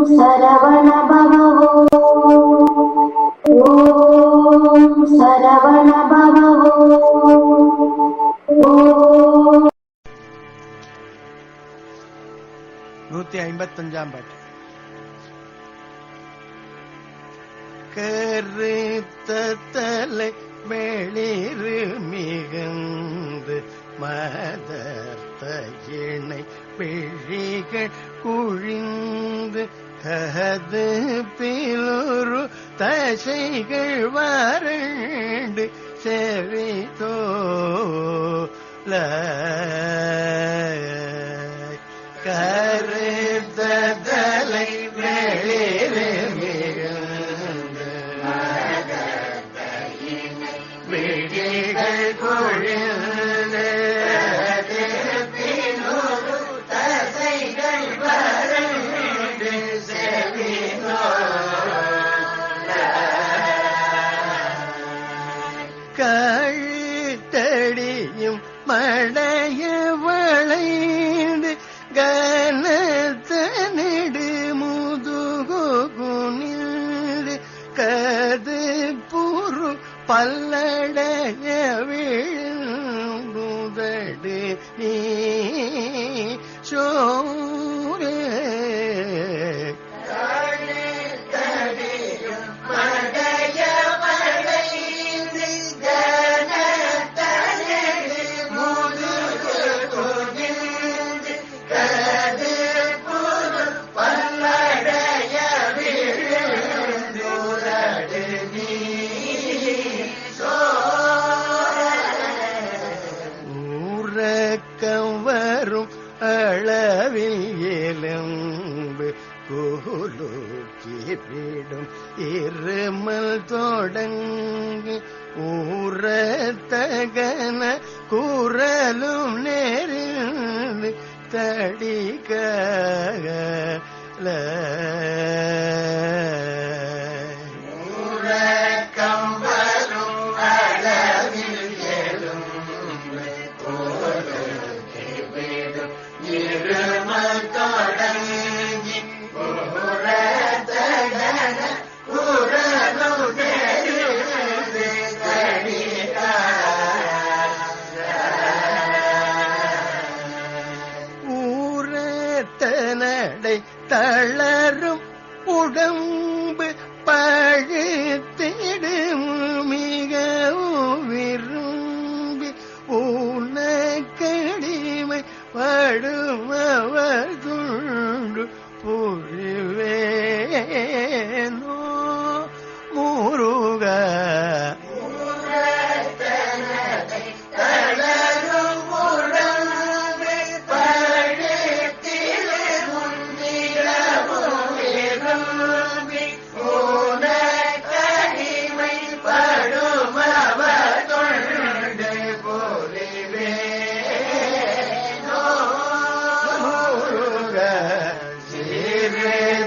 சரவண பவோ ஓம் சரவண பவோ ஓம். 155ஆம் பாட்டு. கருத்த தலை வெளிறு மிகுந்து மதர்த்த இணை பிழிகள் குழிந்து கது பிலுரு தசைகள் வறண்டு செவிதோல கருத்த தலை வெளிறு விழிகள் கொழுந்து தசைகள் வறண்டு செவிதோல கழுத்தடியும் மடைய வளைந்து கனத்த நெடு முதுகு குனிந்து கது புரு பல்லடைய விழுங்குதடு நீ சோரே வரும் அளவில் எலும்பு கோலோக்கிவிடும் இருமல் தொடங்கி ஊரத்தகன குரலும் நெருந்து தடிக்கல ஊரத்தனடை தளரும் உடம்பு பழுத்திடும் மிகவும் விரும்பி ஊனக்கடிமை படுமவர் துண்டு புரிவேனோ முருக Sire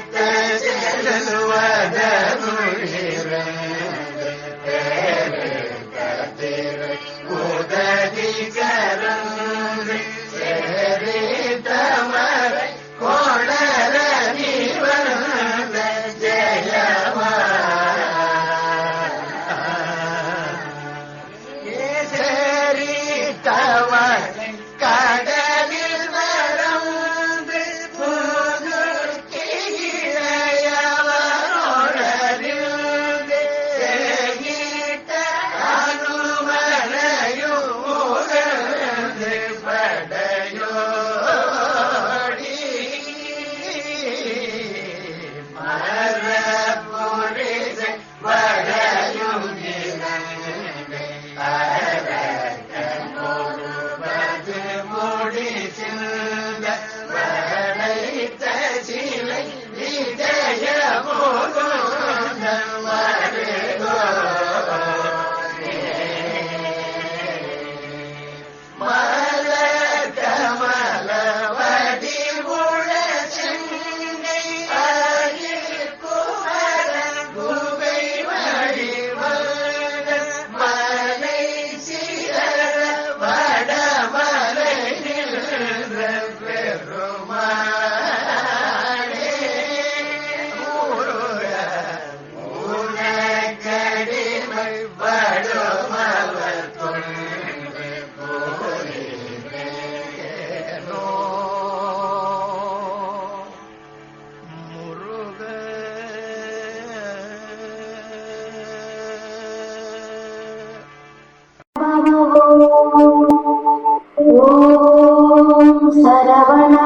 சரவண